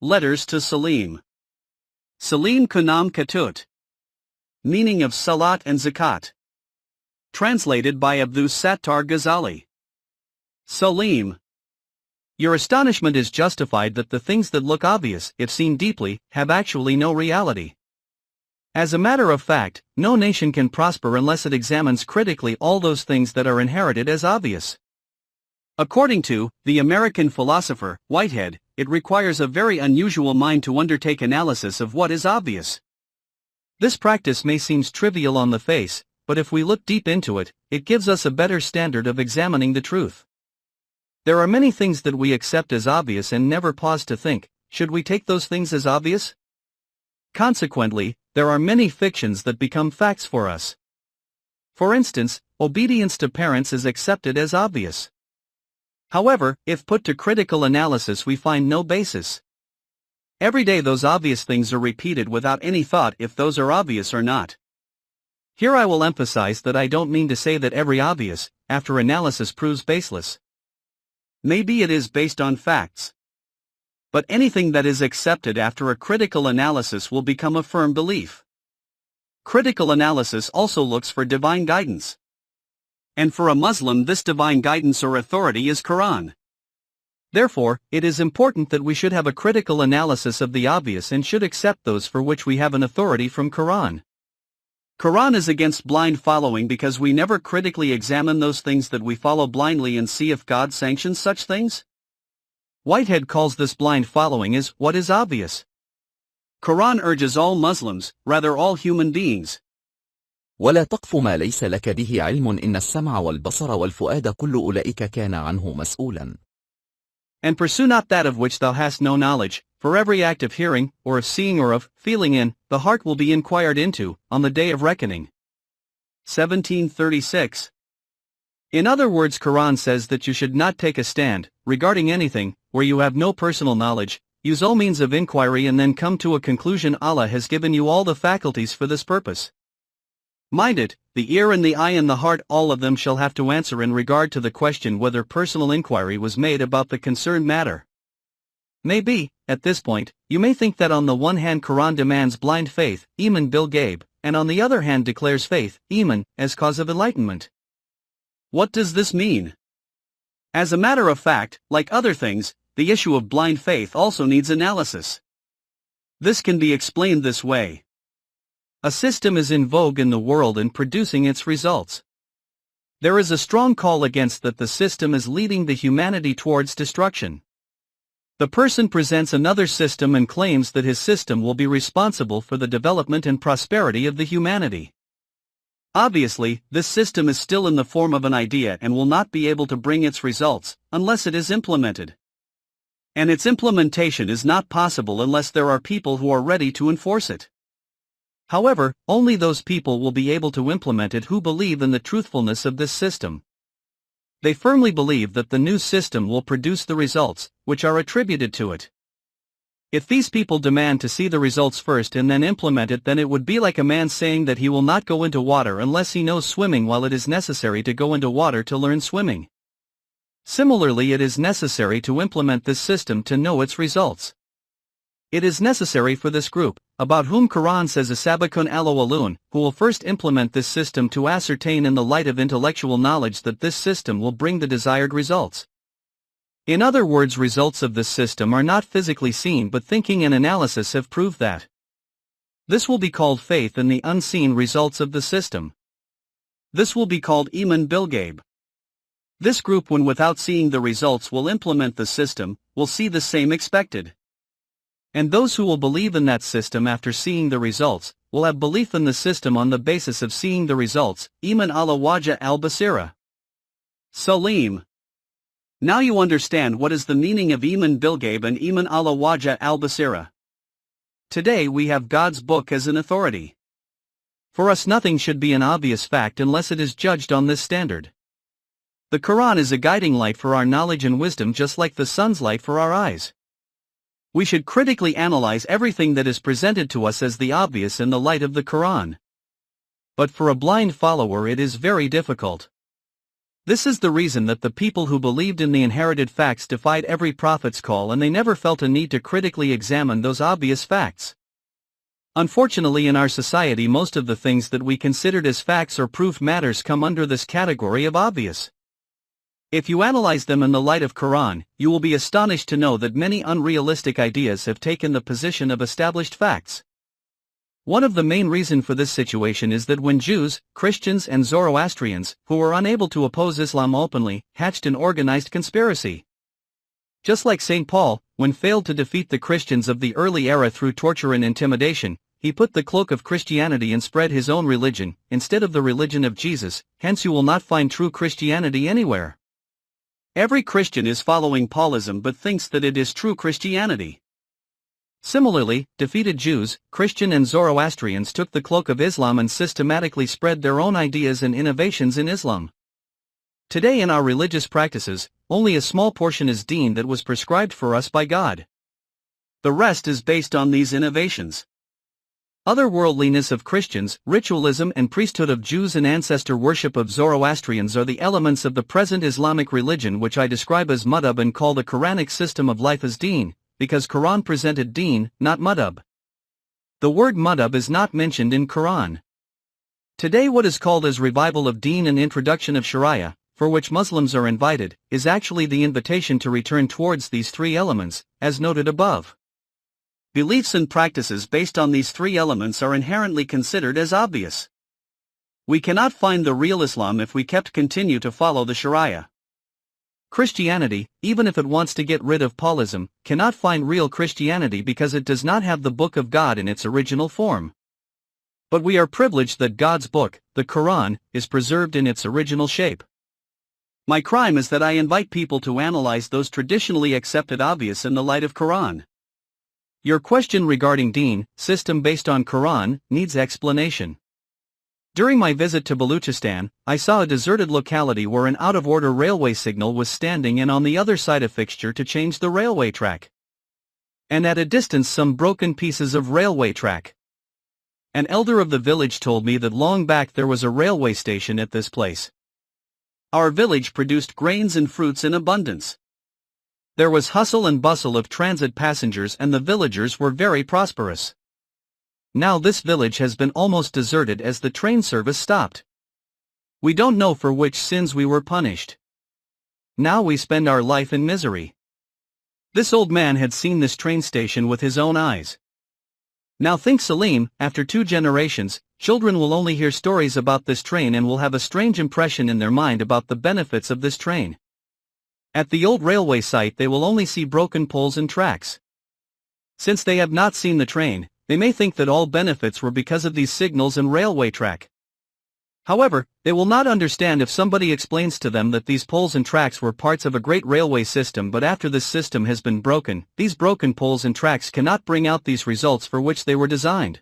Letters to Saleem. Saleem Kunam Katut. Meaning of Salat and Zakat. Translated by Abdus Sattar Ghazali. Saleem. Your astonishment is justified that the things that look obvious, if seen deeply, have actually no reality. As a matter of fact, no nation can prosper unless it examines critically all those things that are inherited as obvious. According to the American philosopher Whitehead, it requires a very unusual mind to undertake analysis of what is obvious. This practice may seem trivial on the face, but if we look deep into it, it gives us a better standard of examining the truth. There are many things that we accept as obvious and never pause to think, should we take those things as obvious? Consequently, there are many fictions that become facts for us. For instance, obedience to parents is accepted as obvious. However, if put to critical analysis, we find no basis. Every day those obvious things are repeated without any thought if those are obvious or not. Here I will emphasize that I don't mean to say that every obvious, after analysis, proves baseless. Maybe it is based on facts. But anything that is accepted after a critical analysis will become a firm belief. Critical analysis also looks for divine guidance. And for a Muslim, this divine guidance or authority is Quran. Therefore, it is important that we should have a critical analysis of the obvious and should accept those for which we have an authority from Quran. Quran is against blind following because we never critically examine those things that we follow blindly and see if God sanctions such things. Whitehead calls this blind following as what is obvious. Quran urges all Muslims, rather all human beings. ولا تقف ما ليس لك به علم إن السمع والبصر والفؤاد كل أولئك كان عنه مسؤولا. And pursue not that of which thou hast no knowledge, for every act of hearing, or of seeing, or of feeling in the heart will be inquired into, on the day of reckoning. 1736. In other words, Quran says that you should not take a stand, regarding anything, where you have no personal knowledge. Use all means of inquiry and then come to a conclusion. Allah has given you all the faculties for this purpose. Mind it, the ear and the eye and the heart, all of them shall have to answer in regard to the question whether personal inquiry was made about the concerned matter. Maybe, at this point, you may think that on the one hand Quran demands blind faith, Iman bil Gaib, and on the other hand declares faith, Iman, as cause of enlightenment. What does this mean? As a matter of fact, like other things, the issue of blind faith also needs analysis. This can be explained this way. A system is in vogue in the world and producing its results. There is a strong call against that the system is leading the humanity towards destruction. The person presents another system and claims that his system will be responsible for the development and prosperity of the humanity. Obviously, this system is still in the form of an idea and will not be able to bring its results unless it is implemented. And its implementation is not possible unless there are people who are ready to enforce it. However, only those people will be able to implement it who believe in the truthfulness of this system. They firmly believe that the new system will produce the results, which are attributed to it. If these people demand to see the results first and then implement it, then it would be like a man saying that he will not go into water unless he knows swimming, while it is necessary to go into water to learn swimming. Similarly, it is necessary to implement this system to know its results. It is necessary for this group, about whom Quran says Asabakun al-awwalun, who will first implement this system to ascertain in the light of intellectual knowledge that this system will bring the desired results. In other words, results of this system are not physically seen, but thinking and analysis have proved that. This will be called faith in the unseen results of the system. This will be called Iman bil Gaib. This group, when without seeing the results will implement the system, will see the same expected. And those who will believe in that system after seeing the results, will have belief in the system on the basis of seeing the results, Iman ala wajah al-basira. Saleem. Now you understand what is the meaning of Iman bil Gaib and Iman ala wajah al-basira. Today we have God's book as an authority. For us nothing should be an obvious fact unless it is judged on this standard. The Quran is a guiding light for our knowledge and wisdom, just like the sun's light for our eyes. We should critically analyze everything that is presented to us as the obvious in the light of the Quran. But for a blind follower it is very difficult. This is the reason that the people who believed in the inherited facts defied every prophet's call, and they never felt a need to critically examine those obvious facts. Unfortunately, in our society, most of the things that we considered as facts or proof matters come under this category of obvious. If you analyze them in the light of Quran, you will be astonished to know that many unrealistic ideas have taken the position of established facts. One of the main reasons for this situation is that when Jews, Christians and Zoroastrians, who were unable to oppose Islam openly, hatched an organized conspiracy. Just like St. Paul, when failed to defeat the Christians of the early era through torture and intimidation, he put the cloak of Christianity and spread his own religion, instead of the religion of Jesus. Hence you will not find true Christianity anywhere. Every Christian is following Paulism but thinks that it is true Christianity. Similarly, defeated Jews, Christian and Zoroastrians took the cloak of Islam and systematically spread their own ideas and innovations in Islam. Today in our religious practices, only a small portion is deen that was prescribed for us by God. The rest is based on these innovations. Otherworldliness of Christians, ritualism and priesthood of Jews and ancestor worship of Zoroastrians are the elements of the present Islamic religion, which I describe as madhab and call the Quranic system of life as deen, because Quran presented deen, not madhab. The word madhab is not mentioned in Quran. Today what is called as revival of deen and introduction of Sharia, for which Muslims are invited, is actually the invitation to return towards these three elements, as noted above. Beliefs and practices based on these three elements are inherently considered as obvious. We cannot find the real Islam if we continue to follow the Sharia. Christianity, even if it wants to get rid of Paulism, cannot find real Christianity because it does not have the Book of God in its original form. But we are privileged that God's book, the Quran, is preserved in its original shape. My crime is that I invite people to analyze those traditionally accepted obvious in the light of Quran. Your question regarding deen, system based on Quran, needs explanation. During my visit to Baluchistan, I saw a deserted locality where an out-of-order railway signal was standing and on the other side a fixture to change the railway track. And at a distance some broken pieces of railway track. An elder of the village told me that long back there was a railway station at this place. Our village produced grains and fruits in abundance. There was hustle and bustle of transit passengers and the villagers were very prosperous. Now this village has been almost deserted as the train service stopped. We don't know for which sins we were punished. Now we spend our life in misery. This old man had seen this train station with his own eyes. Now think Saleem, after 2 generations, children will only hear stories about this train and will have a strange impression in their mind about the benefits of this train. At the old railway site they will only see broken poles and tracks. Since they have not seen the train, they may think that all benefits were because of these signals and railway track. However, they will not understand if somebody explains to them that these poles and tracks were parts of a great railway system, but after this system has been broken, these broken poles and tracks cannot bring out these results for which they were designed.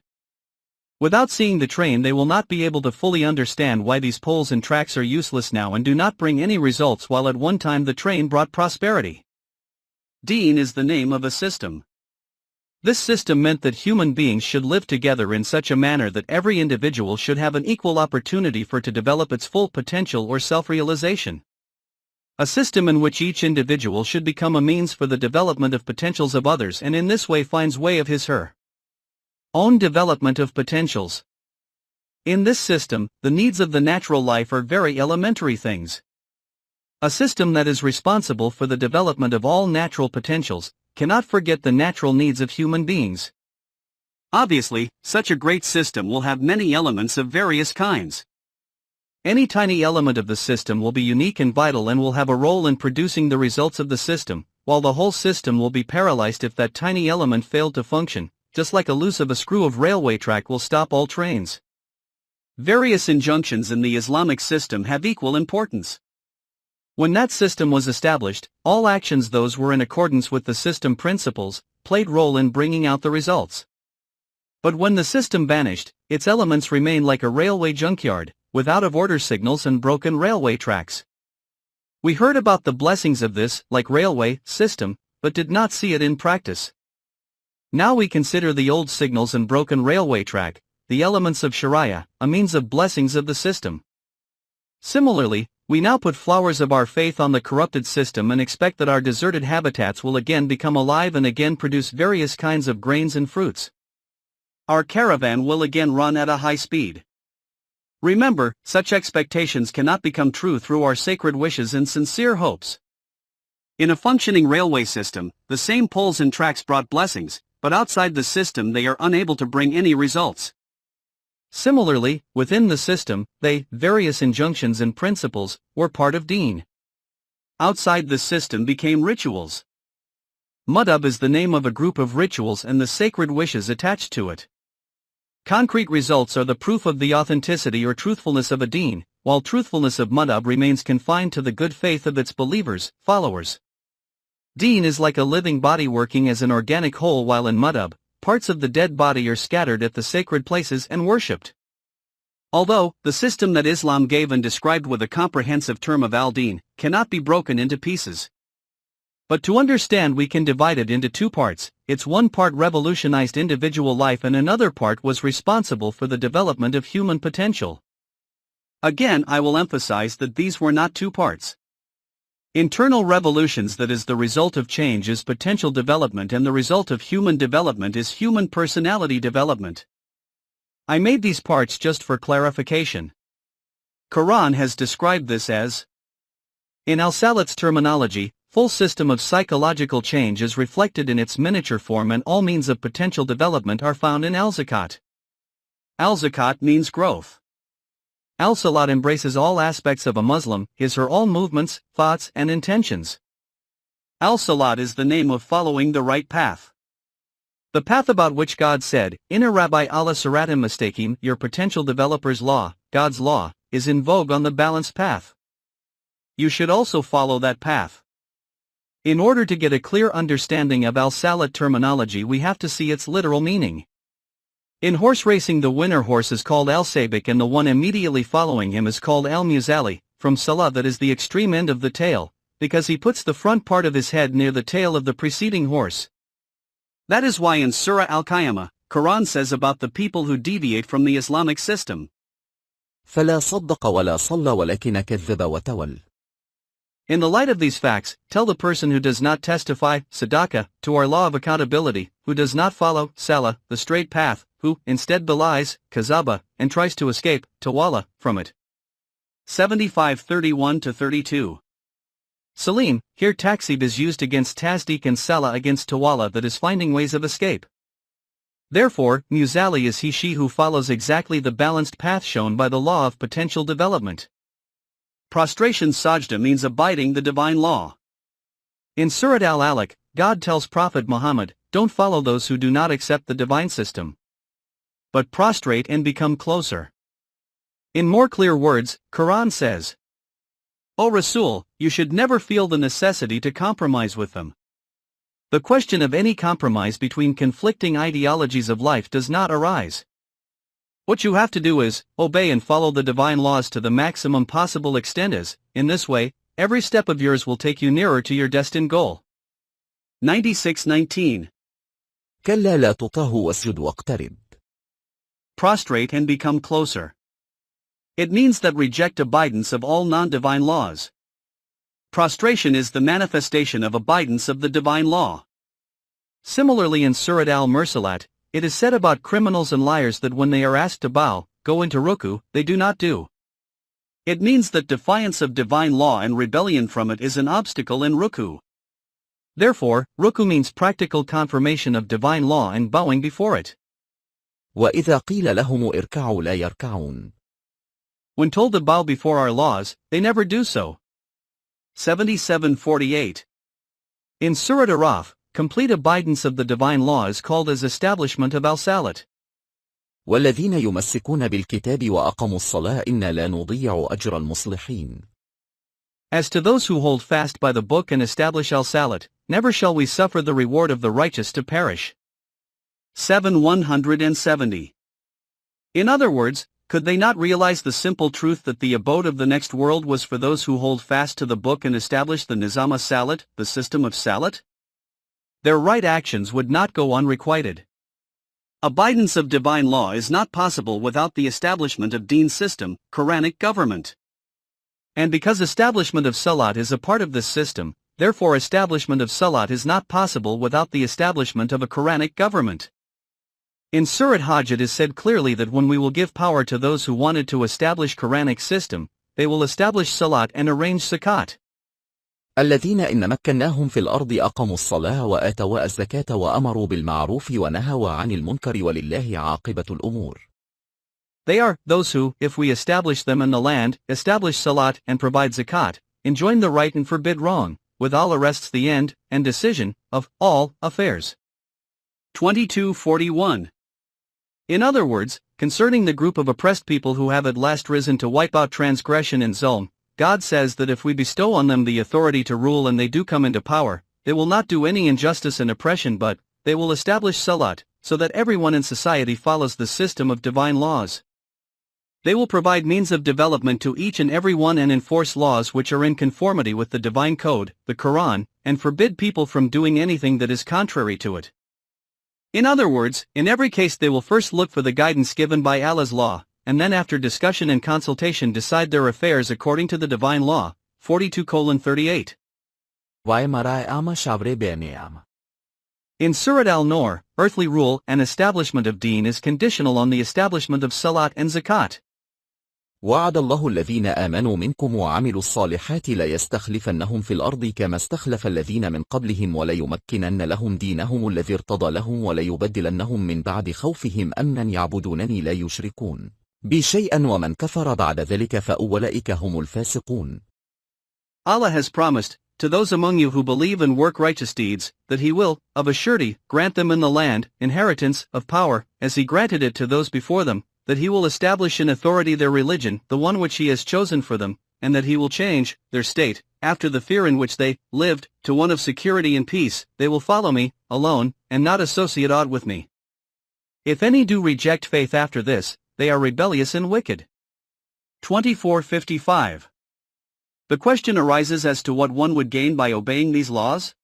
Without seeing the train they will not be able to fully understand why these poles and tracks are useless now and do not bring any results while at one time the train brought prosperity. Deen is the name of a system. This system meant that human beings should live together in such a manner that every individual should have an equal opportunity for to develop its full potential or self-realization. A system in which each individual should become a means for the development of potentials of others and in this way finds way of his/her own development of potentials. In this system, the needs of the natural life are very elementary things. A system that is responsible for the development of all natural potentials cannot forget the natural needs of human beings. Obviously, such a great system will have many elements of various kinds. Any tiny element of the system will be unique and vital and will have a role in producing the results of the system, while the whole system will be paralyzed if that tiny element failed to function, just like a loose of a screw of railway track will stop all trains. Various injunctions in the Islamic system have equal importance. When that system was established, all actions those were in accordance with the system principles, played role in bringing out the results. But when the system vanished, its elements remained like a railway junkyard, with out-of-order signals and broken railway tracks. We heard about the blessings of this, like railway, system, but did not see it in practice. Now we consider the old signals and broken railway track, the elements of Sharia, a means of blessings of the system. Similarly, We now put flowers of our faith on the corrupted system and expect that our deserted habitats will again become alive and again produce various kinds of grains and fruits. Our caravan will again run at a high speed. Remember, such expectations cannot become true through our sacred wishes and sincere hopes. In a functioning railway system, the same poles and tracks brought blessings, but outside the system they are unable to bring any results. Similarly, within the system, various injunctions and principles, were part of deen. Outside the system became rituals. Madhab is the name of a group of rituals and the sacred wishes attached to it. Concrete results are the proof of the authenticity or truthfulness of a deen, while truthfulness of madhab remains confined to the good faith of its believers, followers. Deen is like a living body working as an organic whole, while in madhab, parts of the dead body are scattered at the sacred places and worshipped. Although, the system that Islam gave and described with a comprehensive term of al-Din, cannot be broken into pieces. But to understand we can divide it into two parts. Its one part revolutionized individual life and another part was responsible for the development of human potential. Again I will emphasize that these were not two parts. Internal revolutions, that is the result of change, is potential development, and the result of human development is human personality development. I made these parts just for clarification. Quran has described this as, in Al-Salat's terminology, full system of psychological change is reflected in its miniature form, and all means of potential development are found in Al-Zakat. Al-Zakat means growth. Al-Salat embraces all aspects of a Muslim, his or all movements, thoughts and intentions. Al-Salat is the name of following the right path. The path about which God said, Inna Rabbi Allah Siratim Mustaqim, your potential developer's law, God's law, is in vogue on the balanced path. You should also follow that path. In order to get a clear understanding of Al-Salat terminology, we have to see its literal meaning. In horse racing, the winner horse is called Al-Sabiq and the one immediately following him is called Al-Muzali, from Salah, that is the extreme end of the tail, because he puts the front part of his head near the tail of the preceding horse. That is why in Surah Al-Qiyamah, Quran says about the people who deviate from the Islamic system. فلا صدق ولا صلى ولكن كذب وتول. In the light of these facts, tell the person who does not testify, sadaqah, to our law of accountability, who does not follow, salah, the straight path, who, instead belies, kazaba, and tries to escape, tawalla, from it. 75:31-32. Saleem, here taksib is used against tasdeeq and salah against tawalla, that is finding ways of escape. Therefore, muzali is he/she who follows exactly the balanced path shown by the law of potential development. Prostration sajda means abiding the divine law. In Surat Al-Alaq, God tells Prophet Muhammad, don't follow those who do not accept the divine system, but prostrate and become closer. In more clear words, Quran says, O Rasul, you should never feel the necessity to compromise with them. The question of any compromise between conflicting ideologies of life does not arise. What you have to do is, obey and follow the divine laws to the maximum possible extent, as, in this way, every step of yours will take you nearer to your destined goal. 96:19. كلا لا تطعه واسجد واقترب. Prostrate and become closer. It means that reject abidance of all non-divine laws. Prostration is the manifestation of abidance of the divine law. Similarly in Surat Al-Mursalat, it is said about criminals and liars that when they are asked to bow, go into ruku, they do not do. It means that defiance of divine law and rebellion from it is an obstacle in ruku. Therefore, ruku means practical confirmation of divine law and bowing before it. وإذا قيل لهم اركعوا لا يركعون. When told to bow before our laws, they never do so. 77:48. In Surat Araf, complete abidance of the divine law is called as establishment of Al-Salat. والذين يمسكون بالكتاب وأقاموا الصلاة إنا لا نضيع أجر المصلحين. As to those who hold fast by the book and establish Al-Salat, never shall we suffer the reward of the righteous to perish. 7:170. In other words, could they not realize the simple truth that the abode of the next world was for those who hold fast to the book and establish the Nizam Salat, the system of Salat? Their right actions would not go unrequited. Abidance of divine law is not possible without the establishment of Deen system, Quranic government. And because establishment of Salat is a part of this system, therefore establishment of Salat is not possible without the establishment of a Quranic government. In Surat Hajj it is said clearly that when we will give power to those who wanted to establish Quranic system, they will establish Salat and arrange Zakat. الذين إن مكناهم في الأرض أقاموا الصلاة وآتوا الزكاة وأمروا بالمعروف ونهوا عن المنكر ولله عاقبة الأمور. They are those who, if we establish them in the land, establish Salat and provide Zakat, enjoin the right and forbid wrong, with Allah rests the end and decision of all affairs. 2241. In other words, concerning the group of oppressed people who have at last risen to wipe out transgression and zulm, God says that if we bestow on them the authority to rule and they do come into power, they will not do any injustice and oppression but, they will establish Salat, so that everyone in society follows the system of divine laws. They will provide means of development to each and every one and enforce laws which are in conformity with the divine code, the Quran, and forbid people from doing anything that is contrary to it. In other words, in every case they will first look for the guidance given by Allah's law, and then after discussion and consultation decide their affairs according to the divine law. 42:38. In Surat Al-Nur, earthly rule and establishment of deen is conditional on the establishment of Salat and Zakat. وعد الله الذين آمنوا منكم وعملوا الصالحات ليستخلفنهم في الأرض كما استخلف الذين من قبلهم وليمكنن لهم دينهم الذي ارتضى لهم وليبدلنهم من بعد خوفهم أمنا يعبدونني لا يشركون بي شيئا ومن كفر بعد ذلك فأولئك هم الفاسقون. Allah has promised, to those among you who believe and work righteous deeds, that He will, of a surety, grant them in the land, inheritance, of power, as He granted it to those before them, that He will establish in authority their religion, the one which He has chosen for them, and that He will change their state, after the fear in which they lived, to one of security and peace. They will follow me, alone, and not associate aught with me. If any do reject faith after this, they are rebellious and wicked. 2455. The question arises as to what one would gain by obeying these laws.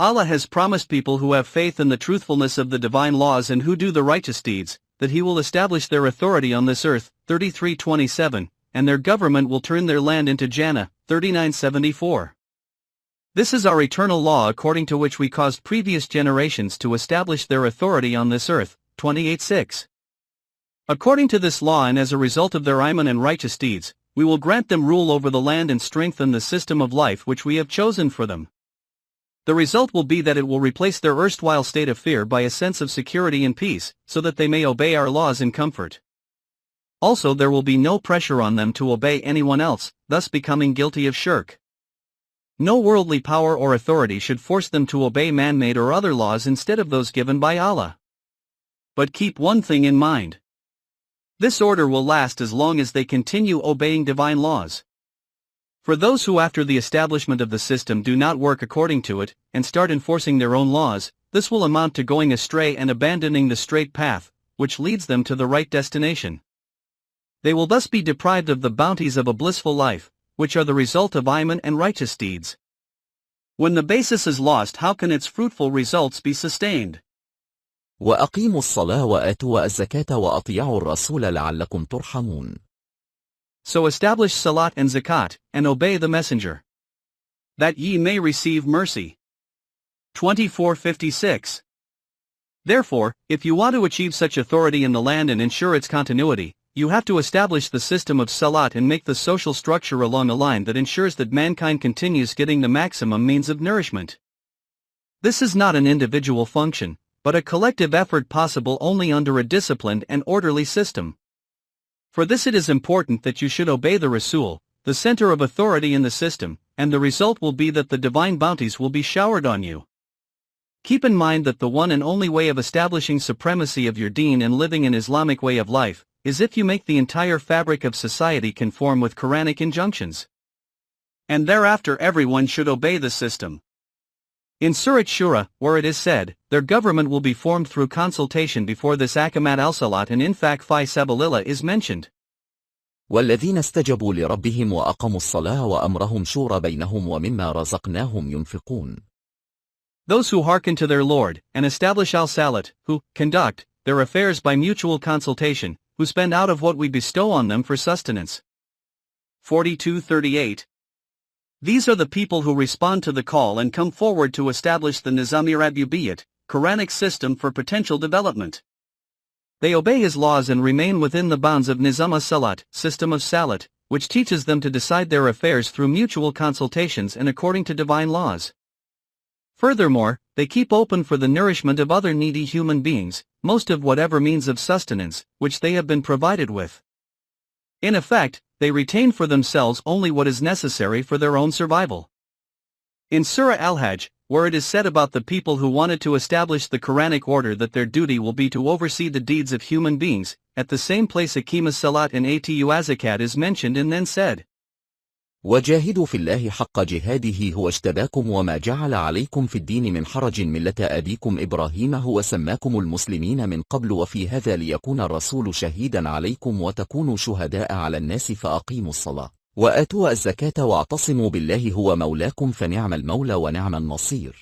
Allah has promised people who have faith in the truthfulness of the divine laws and who do the righteous deeds, that He will establish their authority on this earth, 33:27, and their government will turn their land into Jannah, 39:74. This is our eternal law according to which we caused previous generations to establish their authority on this earth, 28:6. According to this law and as a result of their iman and righteous deeds, we will grant them rule over the land and strengthen the system of life which we have chosen for them. The result will be that it will replace their erstwhile state of fear by a sense of security and peace, so that they may obey our laws in comfort. Also there will be no pressure on them to obey anyone else, thus becoming guilty of shirk. No worldly power or authority should force them to obey man-made or other laws instead of those given by Allah. But keep one thing in mind. This order will last as long as they continue obeying divine laws. For those who after the establishment of the system do not work according to it, and start enforcing their own laws, this will amount to going astray and abandoning the straight path, which leads them to the right destination. They will thus be deprived of the bounties of a blissful life, which are the result of iman and righteous deeds. When the basis is lost, how can its fruitful results be sustained? وأقيموا الصلاة وآتوا الزكاة وأطيعوا الرسول لعلكم ترحمون. So establish Salat and Zakat, and obey the Messenger, that ye may receive mercy. 2456. Therefore, if you want to achieve such authority in the land and ensure its continuity, you have to establish the system of Salat and make the social structure along a line that ensures that mankind continues getting the maximum means of nourishment. This is not an individual function, but a collective effort possible only under a disciplined and orderly system. For this it is important that you should obey the Rasul, the center of authority in the system, and the result will be that the divine bounties will be showered on you. Keep in mind that the one and only way of establishing supremacy of your deen and living an Islamic way of life, is if you make the entire fabric of society conform with Quranic injunctions. And thereafter everyone should obey the system. In Surat Shura, where it is said, their government will be formed through consultation before this Zakaat al-Salaat and infaq fi sabilillah is mentioned. والذين استجبوا لربهم وأقاموا الصلاة وأمرهم شورى بينهم ومما رزقناهم ينفقون. Those who hearken to their Lord, and establish al-Salat, who conduct their affairs by mutual consultation, who spend out of what we bestow on them for sustenance. 42:38. These are the people who respond to the call and come forward to establish the Nizam-e-Rabbubiyat, Quranic system for potential development. They obey his laws and remain within the bounds of Nizam as-Salat, system of Salat, which teaches them to decide their affairs through mutual consultations and according to divine laws. Furthermore, they keep open for the nourishment of other needy human beings, most of whatever means of sustenance, which they have been provided with. In effect, they retain for themselves only what is necessary for their own survival. In Surah Al-Hajj, where it is said about the people who wanted to establish the Quranic order that their duty will be to oversee the deeds of human beings, at the same place Aqim as-Salat and Atu az-Zakat is mentioned and then said, وجاهدوا في الله حق جهاده هو اجتباكم وما جعل عليكم في الدين من حرج ملة أبيكم إبراهيم هو سماكم المسلمين من قبل وفي هذا ليكون الرسول شهيدا عليكم وتكونوا شهداء على الناس فأقيموا الصلاة وآتوا الزكاة واعتصموا بالله هو مولاكم فنعم المولى ونعم النصير.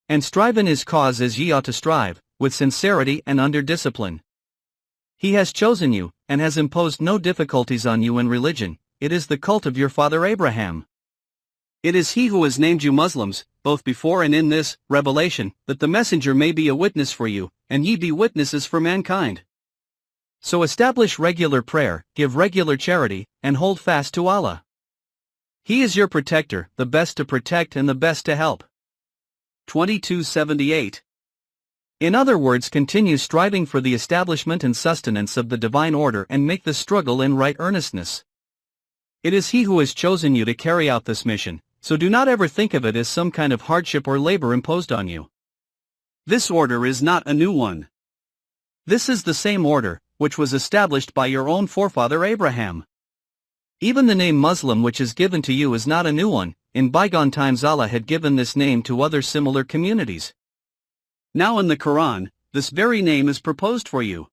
And strive in his cause as ye ought to strive, with sincerity and under discipline. He has chosen you, and has imposed no difficulties on you in religion. It is the cult of your father Abraham. It is he who has named you Muslims, both before and in this revelation, that the messenger may be a witness for you, and ye be witnesses for mankind. So establish regular prayer, give regular charity, and hold fast to Allah. He is your protector, the best to protect and the best to help. 22:78. In other words, continue striving for the establishment and sustenance of the divine order and make the struggle in right earnestness. It is he who has chosen you to carry out this mission, so do not ever think of it as some kind of hardship or labor imposed on you. This order is not a new one. This is the same order, which was established by your own forefather Abraham. Even the name Muslim which is given to you is not a new one. In bygone times Allah had given this name to other similar communities. Now in the Quran, this very name is proposed for you.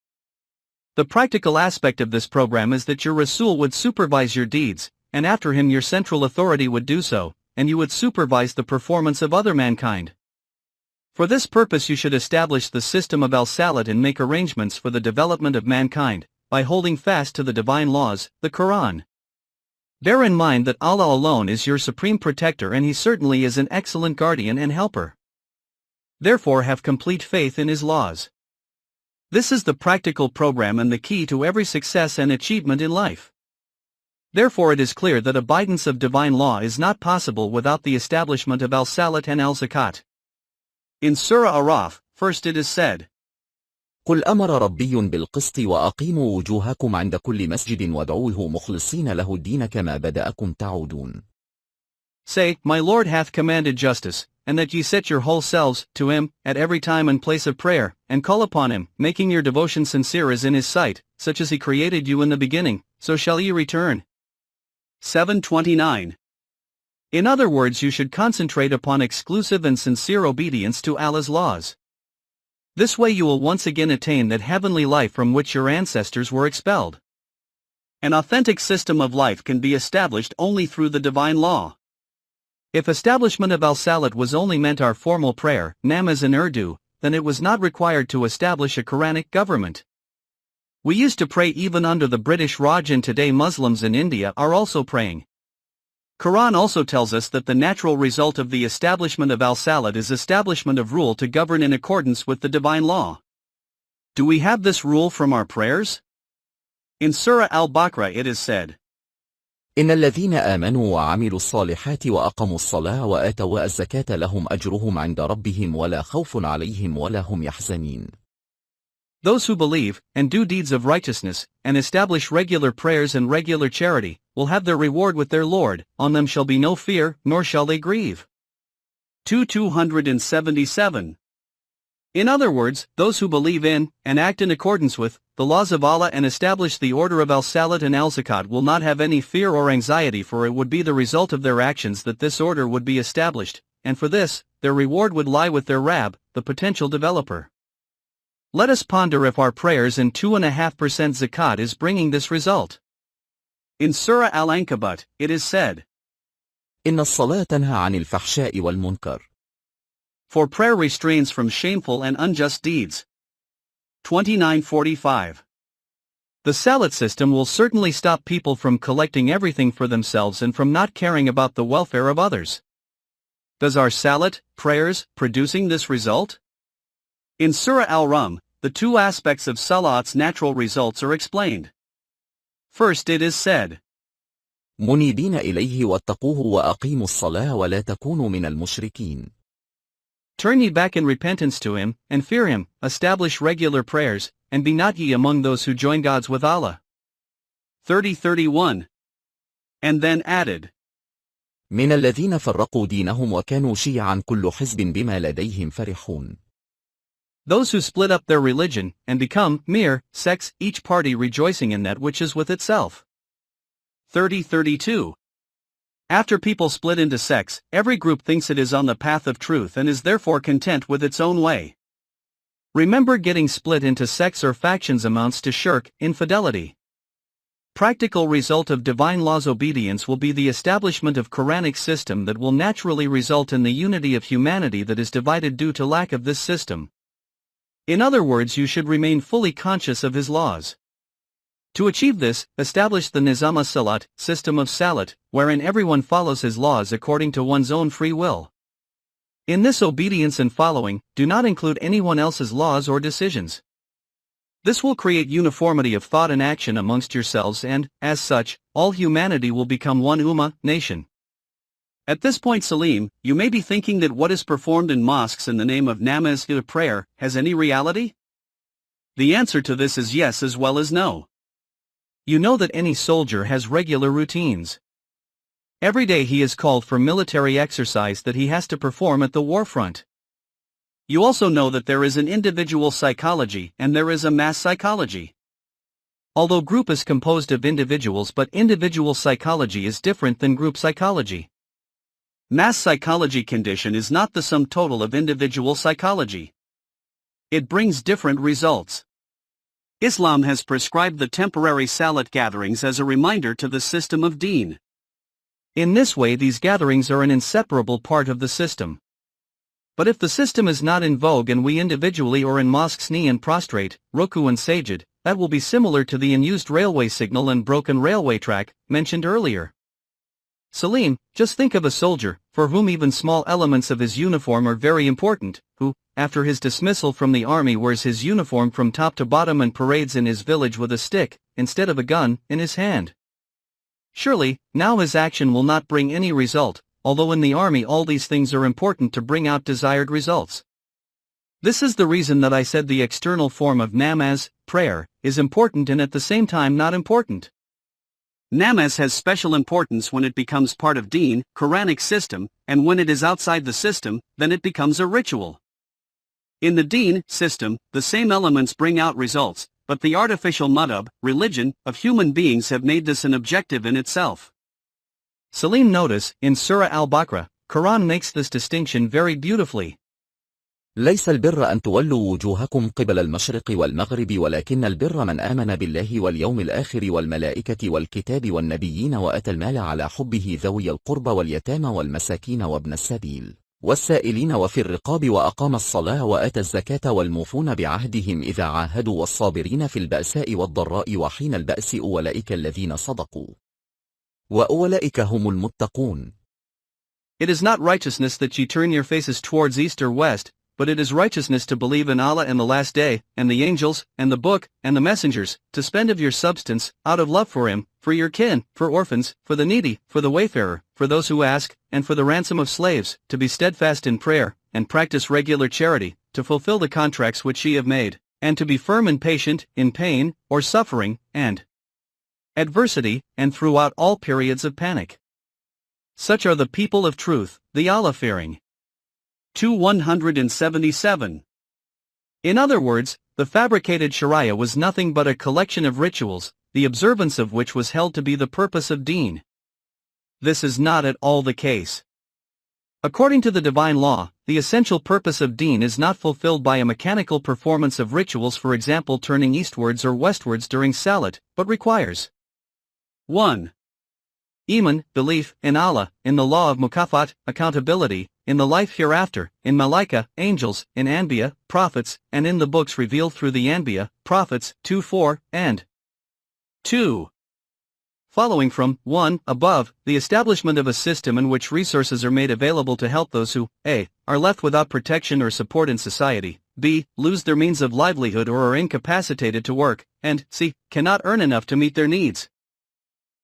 The practical aspect of this program is that your Rasul would supervise your deeds, and after him your central authority would do so, and you would supervise the performance of other mankind. For this purpose you should establish the system of al-Salat and make arrangements for the development of mankind, by holding fast to the divine laws, the Quran. Bear in mind that Allah alone is your supreme protector and He certainly is an excellent guardian and helper. Therefore have complete faith in His laws. This is the practical program and the key to every success and achievement in life. Therefore it is clear that abidance of divine law is not possible without the establishment of al-Salat and al-Zakat. In Surah Araf, first it is said, قل أمر ربي بالقسط وأقيموا وجوهكم عند كل مسجد وادعوه مخلصين له الدين كما بدأكم تعودون. Say, my Lord hath commanded justice, and that ye set your whole selves to Him, at every time and place of prayer, and call upon Him, making your devotion sincere as in His sight, such as He created you in the beginning, so shall ye return. 7:29. In other words, you should concentrate upon exclusive and sincere obedience to Allah's laws. This way you will once again attain that heavenly life from which your ancestors were expelled. An authentic system of life can be established only through the divine law. If establishment of al-Salat was only meant our formal prayer, namaz in Urdu, then it was not required to establish a Quranic government. We used to pray even under the British Raj, and today Muslims in India are also praying. Quran also tells us that the natural result of the establishment of al-Salat is establishment of rule to govern in accordance with the divine law. Do we have this rule from our prayers? In Surah Al-Baqarah it is said, إن الذين آمنوا وعملوا الصالحات وأقاموا الصلاة وآتوا الزكاة لهم أجرهم عند ربهم ولا خوف عليهم ولا هم يحزنون. Those who believe, and do deeds of righteousness, and establish regular prayers and regular charity, will have their reward with their Lord, on them shall be no fear, nor shall they grieve. 277. In other words, those who believe in, and act in accordance with, the laws of Allah and establish the order of al-Salat and al-Zakat will not have any fear or anxiety, for it would be the result of their actions that this order would be established, and for this, their reward would lie with their Rabb, the potential developer. Let us ponder if our prayers and 2.5% zakat is bringing this result. In Surah Al-Ankabut, it is said, إن الصلاة تنهى عن الفحشاء والمنكر. For prayer restrains from shameful and unjust deeds. 29:45. The Salat system will certainly stop people from collecting everything for themselves and from not caring about the welfare of others. Does our Salat, prayers, producing this result? In Surah Al-Rum, the two aspects of Salat's natural results are explained. First it is said, منيبين إليه واتقوه وأقيموا الصلاة ولا تكونوا من المشركين. Turn ye back in repentance to him, and fear him, establish regular prayers, and be not ye among those who join gods with Allah. 30:31. And then added, من الذين فرقوا دينهم وكانوا شيعا كل حزب بما لديهم فرحون. Those who split up their religion, and become mere sects, each party rejoicing in that which is with itself. 30:32. After people split into sects, every group thinks it is on the path of truth and is therefore content with its own way. Remember, getting split into sects or factions amounts to shirk, infidelity. Practical result of divine law's obedience will be the establishment of Quranic system that will naturally result in the unity of humanity that is divided due to lack of this system. In other words, you should remain fully conscious of his laws. To achieve this, establish the Nizam as-Salat, system of Salat, wherein everyone follows his laws according to one's own free will. In this obedience and following, do not include anyone else's laws or decisions. This will create uniformity of thought and action amongst yourselves and, as such, all humanity will become one ummah, nation. At this point, Saleem, you may be thinking that what is performed in mosques in the name of namaz, prayer, has any reality? The answer to this is yes as well as no. You know that any soldier has regular routines. Every day he is called for military exercise that he has to perform at the war front. You also know that there is an individual psychology and there is a mass psychology. Although group is composed of individuals, but individual psychology is different than group psychology. Mass psychology condition is not the sum total of individual psychology. It brings different results. Islam has prescribed the temporary Salat gatherings as a reminder to the system of Deen. In this way, these gatherings are an inseparable part of the system. But if the system is not in vogue and we individually or in mosques knee and prostrate, ruku and sajid, that will be similar to the unused railway signal and broken railway track, mentioned earlier. Saleem, just think of a soldier, for whom even small elements of his uniform are very important, who, after his dismissal from the army, wears his uniform from top to bottom and parades in his village with a stick, instead of a gun, in his hand. Surely, now his action will not bring any result, although in the army all these things are important to bring out desired results. This is the reason that I said the external form of namaz, prayer, is important and at the same time not important. Namaz has special importance when it becomes part of Deen, Quranic system, and when it is outside the system, then it becomes a ritual. In the Deen system, the same elements bring out results, but the artificial madhab, religion, of human beings have made this an objective in itself. Saleem, notice, in Surah Al-Baqarah, Quran makes this distinction very beautifully. ليس البر أن تولوا وجوهكم قبل المشرق والمغرب ولكن البر من آمن بالله واليوم الآخر والملائكة والكتاب والنبيين وأتى المال على حبه ذوي القربى واليتامى والمساكين وابن السبيل والسائلين وفي الرقاب وأقام الصلاة وآتى الزكاة والموفون بعهدهم إذا عاهدوا والصابرين في البأساء والضراء وحين البأس أولئك الذين صدقوا وأولئك هم المتقون. It is not righteousness that ye turn your faces towards east or west, but it is righteousness to believe in Allah and the last day, and the angels, and the book, and the messengers, to spend of your substance, out of love for him, for your kin, for orphans, for the needy, for the wayfarer, for those who ask, and for the ransom of slaves, to be steadfast in prayer, and practice regular charity, to fulfill the contracts which ye have made, and to be firm and patient, in pain, or suffering, and adversity, and throughout all periods of panic. Such are the people of truth, the Allah-fearing. 177. In other words, the fabricated Sharia was nothing but a collection of rituals, the observance of which was held to be the purpose of Deen. This is not at all the case. According to the divine law, the essential purpose of Deen is not fulfilled by a mechanical performance of rituals, for example turning eastwards or westwards during Salat, but requires 1. Iman, belief, in Allah, in the law of mukafat, accountability, in the life hereafter, in Malaika, angels, in Anbiya, prophets, and in the books revealed through the Anbiya, prophets, 2-4, and 2. Following from 1. Above, the establishment of a system in which resources are made available to help those who a. are left without protection or support in society, b. lose their means of livelihood or are incapacitated to work, and c. cannot earn enough to meet their needs.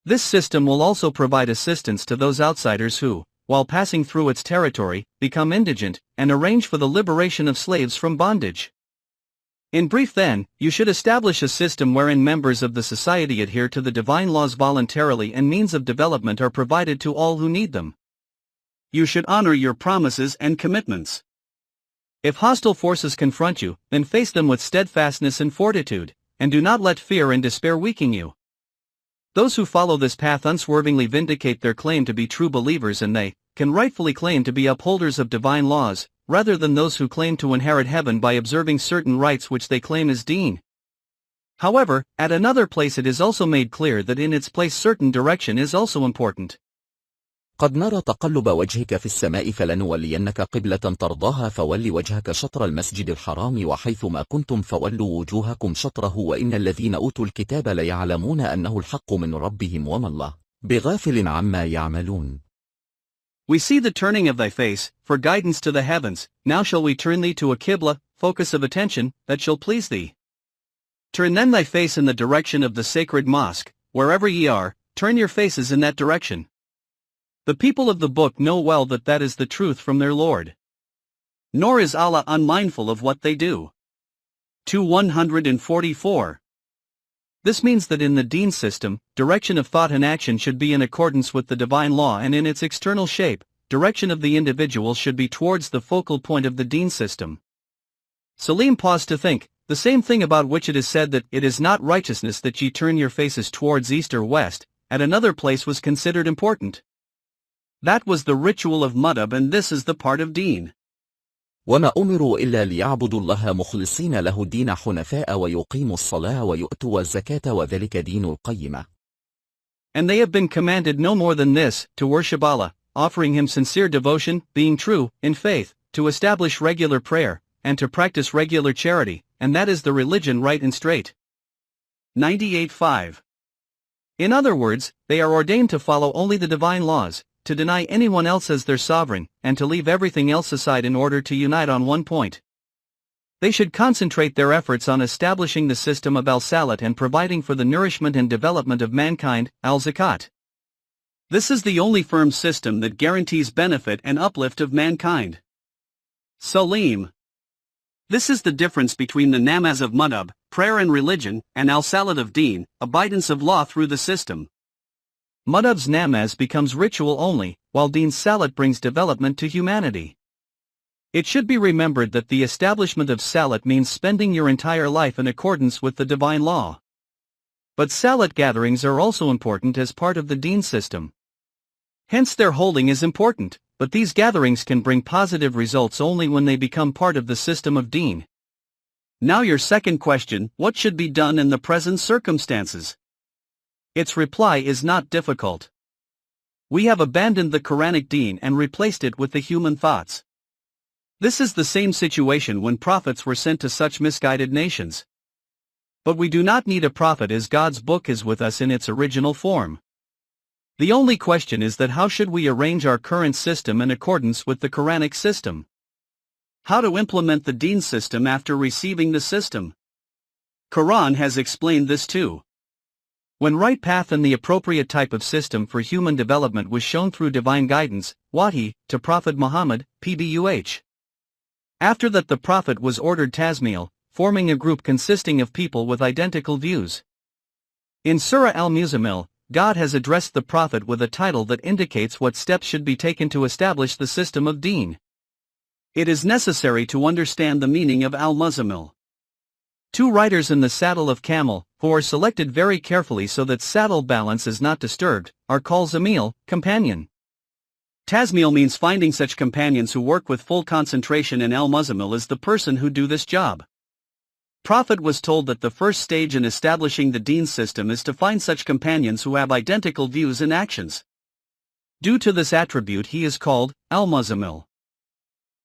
This system will also provide assistance to those outsiders who, while passing through its territory, become indigent, and arrange for the liberation of slaves from bondage. In brief then, you should establish a system wherein members of the society adhere to the divine laws voluntarily and means of development are provided to all who need them. You should honor your promises and commitments. If hostile forces confront you, then face them with steadfastness and fortitude, and do not let fear and despair weaken you. Those who follow this path unswervingly vindicate their claim to be true believers, and they can rightfully claim to be upholders of divine laws, rather than those who claim to inherit heaven by observing certain rites which they claim as deen. However, at another place it is also made clear that in its place certain direction is also important. قد نرى تقلب وجهك في السماء فلنولينك قبلة ترضاها فول وجهك شطر المسجد الحرام وحيثما كنتم فولوا وجوهكم شطره وإن الذين أوتوا الكتاب ليعلمون أنه الحق من ربهم وما الله بغافل عما يعملون. We see the turning of thy face, for guidance to the heavens. Now shall we turn thee to a qibla, focus of attention, that shall please thee. Turn then thy face in the direction of the sacred mosque, wherever ye are, turn your faces in that direction. The people of the book know well that that is the truth from their Lord. Nor is Allah unmindful of what they do. 144. This means that in the deen system, direction of thought and action should be in accordance with the divine law, and in its external shape, direction of the individual should be towards the focal point of the deen system. Saleem paused to think, the same thing about which it is said that it is not righteousness that ye turn your faces towards east or west, at another place was considered important. That was the ritual of madhab, and this is the part of deen. وما أمروا إلا ليعبدوا الله مخلصين له الدين حنفاء ويقيموا الصلاة ويؤتوا الزكاة وذلك دين القيمة. And they have been commanded no more than this, to worship Allah, offering Him sincere devotion, being true in faith, to establish regular prayer, and to practice regular charity, and that is the religion right and straight. 98.5. In other words, they are ordained to follow only the divine laws, to deny anyone else as their sovereign, and to leave everything else aside in order to unite on one point. They should concentrate their efforts on establishing the system of al-Salat and providing for the nourishment and development of mankind, al-Zakat. This is the only firm system that guarantees benefit and uplift of mankind. Saleem. This is the difference between the namaz of madhab, prayer and religion, and al-Salat of deen, abidance of law through the system. Madhab's namaz becomes ritual only, while deen's salat brings development to humanity. It should be remembered that the establishment of salat means spending your entire life in accordance with the divine law. But salat gatherings are also important as part of the deen system. Hence their holding is important, but these gatherings can bring positive results only when they become part of the system of deen. Now your second question, what should be done in the present circumstances? Its reply is not difficult. We have abandoned the Quranic deen and replaced it with the human thoughts. This is the same situation when prophets were sent to such misguided nations. But we do not need a prophet, as God's book is with us in its original form. The only question is that how should we arrange our current system in accordance with the Quranic system? How to implement the deen system after receiving the system? Quran has explained this too. When right path and the appropriate type of system for human development was shown through divine guidance, wahi, to Prophet Muhammad, pbuh. After that the Prophet was ordered tasmil, forming a group consisting of people with identical views. In Surah Al-Muzammil, God has addressed the Prophet with a title that indicates what steps should be taken to establish the system of deen. It is necessary to understand the meaning of Al-Muzammil. Two riders in the saddle of camel, who are selected very carefully so that saddle balance is not disturbed, are called zamil, companion. Tasmil means finding such companions who work with full concentration, and al-muzammil is the person who do this job. Prophet was told that the first stage in establishing the deen system is to find such companions who have identical views and actions. Due to this attribute he is called al-muzammil.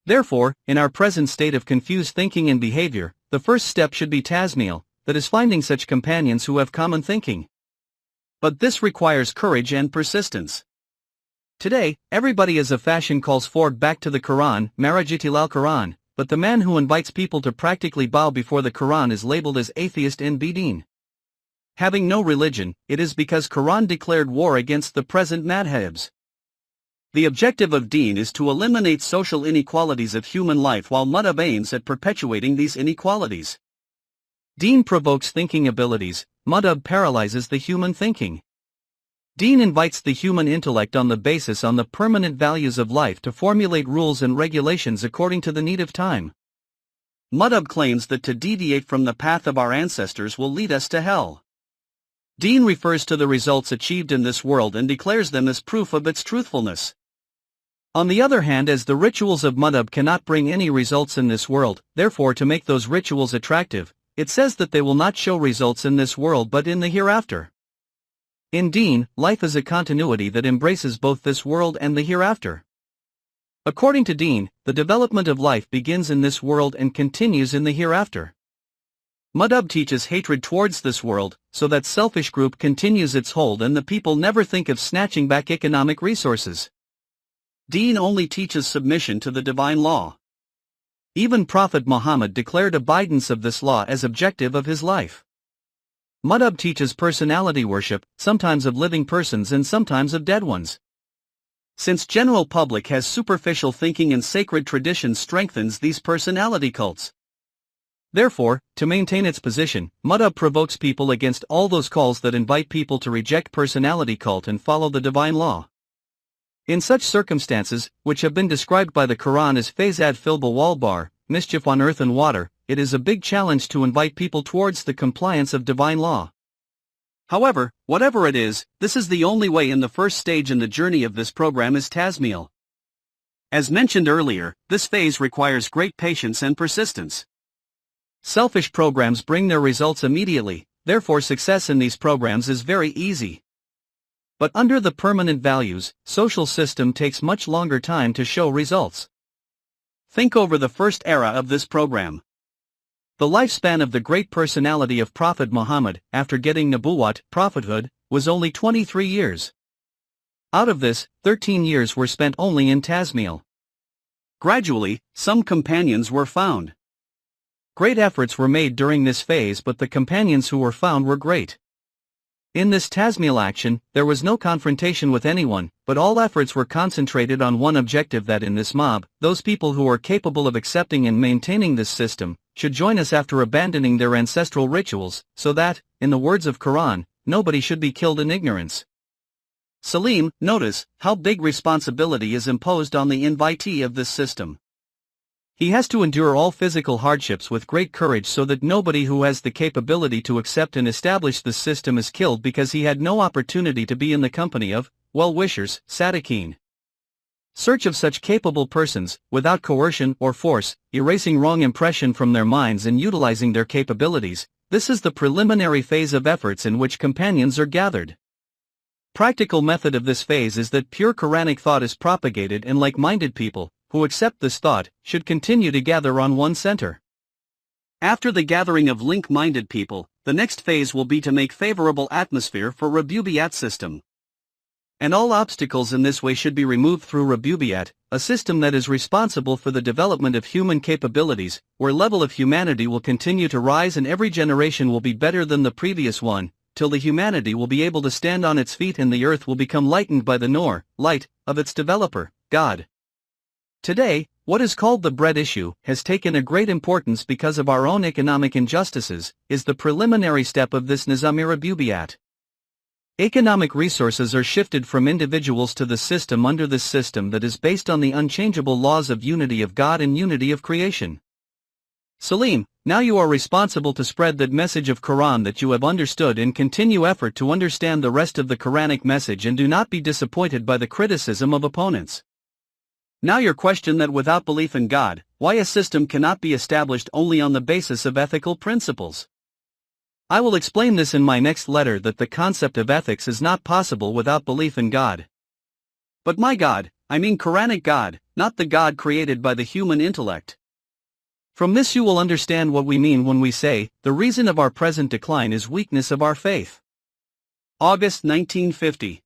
Therefore, in our present state of confused thinking and behavior, the first step should be tasmil, that is finding such companions who have common thinking. But this requires courage and persistence. Today, everybody as a fashion calls for back to the Quran, Marajitil al-Quran, but the man who invites people to practically bow before the Quran is labeled as atheist in Bidin. Having no religion, it is because Quran declared war against the present madhabs. The objective of Deen is to eliminate social inequalities of human life, while madhab aims at perpetuating these inequalities. Deen provokes thinking abilities, madhab paralyzes the human thinking. Deen invites the human intellect on the basis on the permanent values of life to formulate rules and regulations according to the need of time. Madhab claims that to deviate from the path of our ancestors will lead us to hell. Deen refers to the results achieved in this world and declares them as proof of its truthfulness. On the other hand, as the rituals of madhab cannot bring any results in this world, therefore to make those rituals attractive, it says that they will not show results in this world but in the hereafter. In Deen, life is a continuity that embraces both this world and the hereafter. According to Deen, the development of life begins in this world and continues in the hereafter. Madhab teaches hatred towards this world, so that selfish group continues its hold and the people never think of snatching back economic resources. Deen only teaches submission to the divine law. Even Prophet Muhammad declared abidance of this law as objective of his life. Madhab teaches personality worship, sometimes of living persons and sometimes of dead ones. Since general public has superficial thinking and sacred tradition strengthens these personality cults. Therefore, to maintain its position, madhab provokes people against all those calls that invite people to reject personality cult and follow the divine law. In such circumstances, which have been described by the Quran as fasad fil wal bar, mischief on earth and water, it is a big challenge to invite people towards the compliance of divine law. However, whatever it is, this is the only way, and the first stage in the journey of this program is Tasmeel. As mentioned earlier, this phase requires great patience and persistence. Selfish programs bring their results immediately, therefore success in these programs is very easy. But under the permanent values, social system takes much longer time to show results. Think over the first era of this program. The lifespan of the great personality of Prophet Muhammad, after getting Nabuwat, prophethood, was only 23 years. Out of this, 13 years were spent only in Tasmeel. Gradually, some companions were found. Great efforts were made during this phase, but the companions who were found were great. In this Tasmeel action, there was no confrontation with anyone, but all efforts were concentrated on one objective, that in this mob, those people who are capable of accepting and maintaining this system, should join us after abandoning their ancestral rituals, so that, in the words of Quran, nobody should be killed in ignorance. Saleem, notice how big responsibility is imposed on the invitee of this system. He has to endure all physical hardships with great courage, so that nobody who has the capability to accept and establish this system is killed because he had no opportunity to be in the company of well-wishers, Sadiqeen. Search of such capable persons, without coercion or force, erasing wrong impression from their minds and utilizing their capabilities. This is the preliminary phase of efforts in which companions are gathered. Practical method of this phase is that pure Quranic thought is propagated, and like-minded people, who accept this thought, should continue to gather on one center. After the gathering of link-minded people, the next phase will be to make favorable atmosphere for Rabubiyat system. And all obstacles in this way should be removed through Rabubiyat, a system that is responsible for the development of human capabilities, where level of humanity will continue to rise and every generation will be better than the previous one, till the humanity will be able to stand on its feet and the earth will become lightened by the Noor, light, of its developer, God. Today, what is called the bread issue has taken a great importance because of our own economic injustices, is the preliminary step of this Nizami Rabubiyat. Economic resources are shifted from individuals to the system under this system that is based on the unchangeable laws of unity of God and unity of creation. Saleem, now you are responsible to spread that message of Quran that you have understood and continue effort to understand the rest of the Quranic message, and do not be disappointed by the criticism of opponents. Now your question that without belief in God, why a system cannot be established only on the basis of ethical principles. I will explain this in my next letter, that the concept of ethics is not possible without belief in God. But my God, I mean Quranic God, not the God created by the human intellect. From this you will understand what we mean when we say, the reason of our present decline is weakness of our faith. August 1950.